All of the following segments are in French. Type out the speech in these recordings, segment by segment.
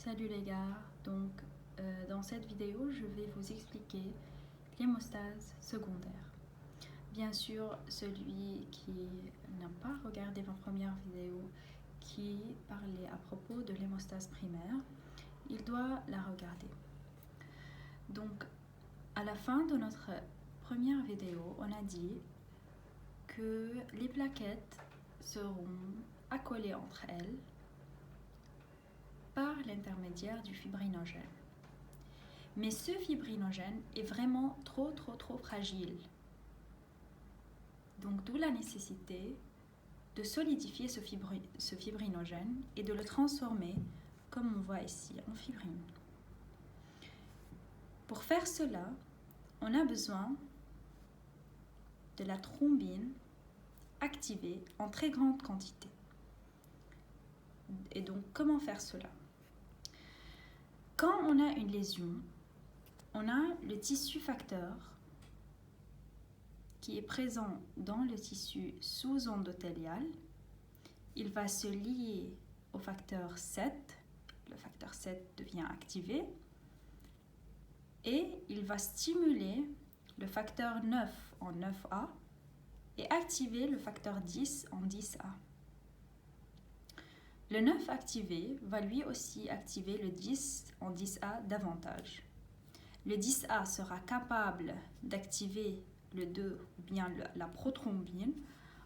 Salut les gars, dans cette vidéo je vais vous expliquer l'hémostase secondaire. Bien sûr, celui qui n'a pas regardé ma première vidéo qui parlait à propos de l'hémostase primaire, il doit la regarder. Donc à la fin de notre première vidéo, on a dit que les plaquettes seront accolées entre elles par l'intermédiaire du fibrinogène. Mais ce fibrinogène est vraiment trop fragile. Donc d'où la nécessité de solidifier ce fibrinogène et de le transformer, comme on voit ici, en fibrine. Pour faire cela, on a besoin de la thrombine activée en très grande quantité. Et donc, comment faire cela? Quand on a une lésion, on a le tissu facteur qui est présent dans le tissu sous-endothélial. Il va se lier au facteur 7. Le facteur 7 devient activé et il va stimuler le facteur 9 en 9A et activer le facteur 10 en 10A. Le 9 activé va lui aussi activer le 10 en 10A davantage. Le 10A sera capable d'activer le 2 ou bien la prothrombine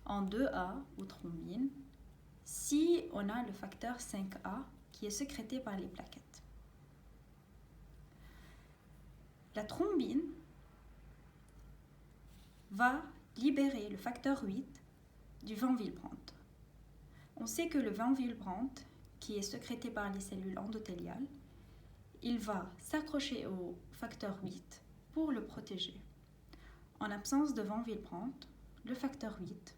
en 2A ou thrombine si on a le facteur 5A qui est sécrété par les plaquettes. La thrombine va libérer le facteur 8 du van Willebrand. On sait que le van Willebrand, qui est sécrété par les cellules endothéliales, il va s'accrocher au facteur 8 pour le protéger. En absence de van Willebrand, le facteur 8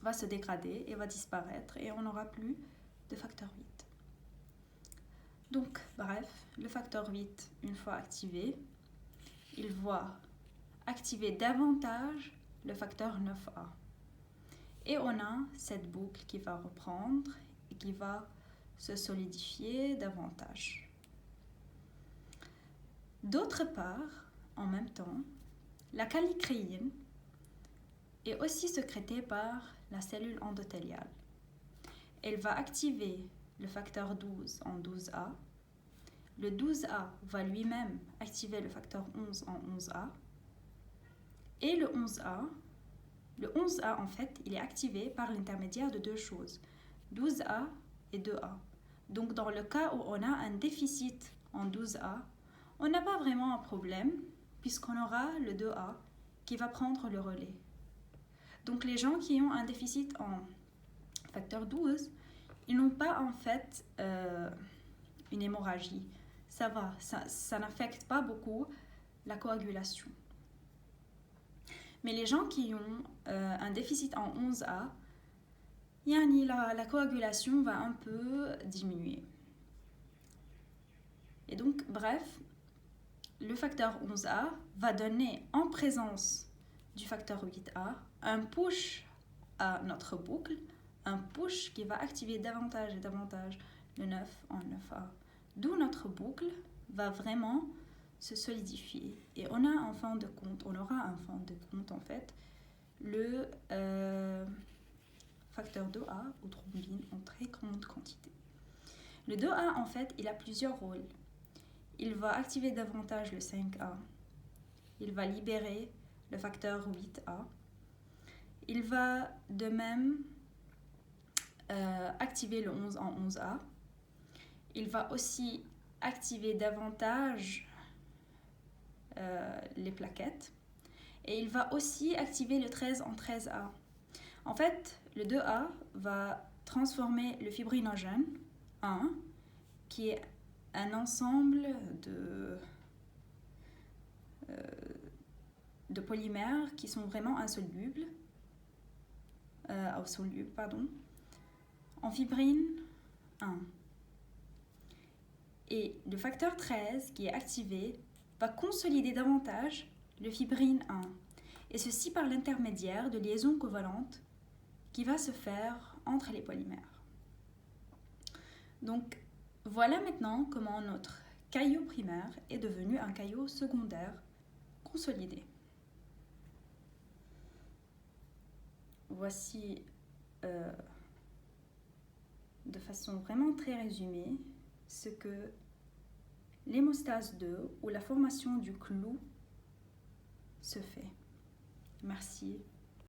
va se dégrader et va disparaître et on n'aura plus de facteur 8. Donc, bref, le facteur 8, une fois activé, il va activer davantage le facteur 9A. Et on a cette boucle qui va reprendre et qui va se solidifier davantage. D'autre part, en même temps, la kallicréine est aussi sécrétée par la cellule endothéliale. Elle va activer le facteur 12 en 12A. Le 12A va lui-même activer le facteur 11 en 11A. Et le 11A, en fait, il est activé par l'intermédiaire de deux choses, 12A et 2A. Donc, dans le cas où on a un déficit en 12A, on n'a pas vraiment un problème puisqu'on aura le 2A qui va prendre le relais. Donc, les gens qui ont un déficit en facteur 12, ils n'ont pas en fait une hémorragie. Ça va, ça n'affecte pas beaucoup la coagulation. Mais les gens qui ont un déficit en 11A, la coagulation va un peu diminuer. Et donc, bref, le facteur 11A va donner en présence du facteur 8A un push à notre boucle, un push qui va activer davantage et davantage le 9 en 9A. D'où notre boucle va vraiment se solidifier. Et on aura en fin de compte en fait, le facteur 2A ou thrombine en très grande quantité. Le 2A, en fait, il a plusieurs rôles. Il va activer davantage le 5A. Il va libérer le facteur 8A. Il va de même activer le 11 en 11A. Il va aussi activer davantage les plaquettes. Et il va aussi activer le 13 en 13A. En fait, le 2A va transformer le fibrinogène 1, qui est un ensemble de polymères qui sont vraiment insolubles, en fibrine 1. Et le facteur 13 qui est activé va consolider davantage le fibrine 1. Et ceci par l'intermédiaire de liaisons covalentes qui va se faire entre les polymères. Donc, Voilà maintenant comment notre caillot primaire est devenu un caillot secondaire consolidé. Voici de façon vraiment très résumée ce que l'hémostase 2 ou la formation du clou se fait. Merci.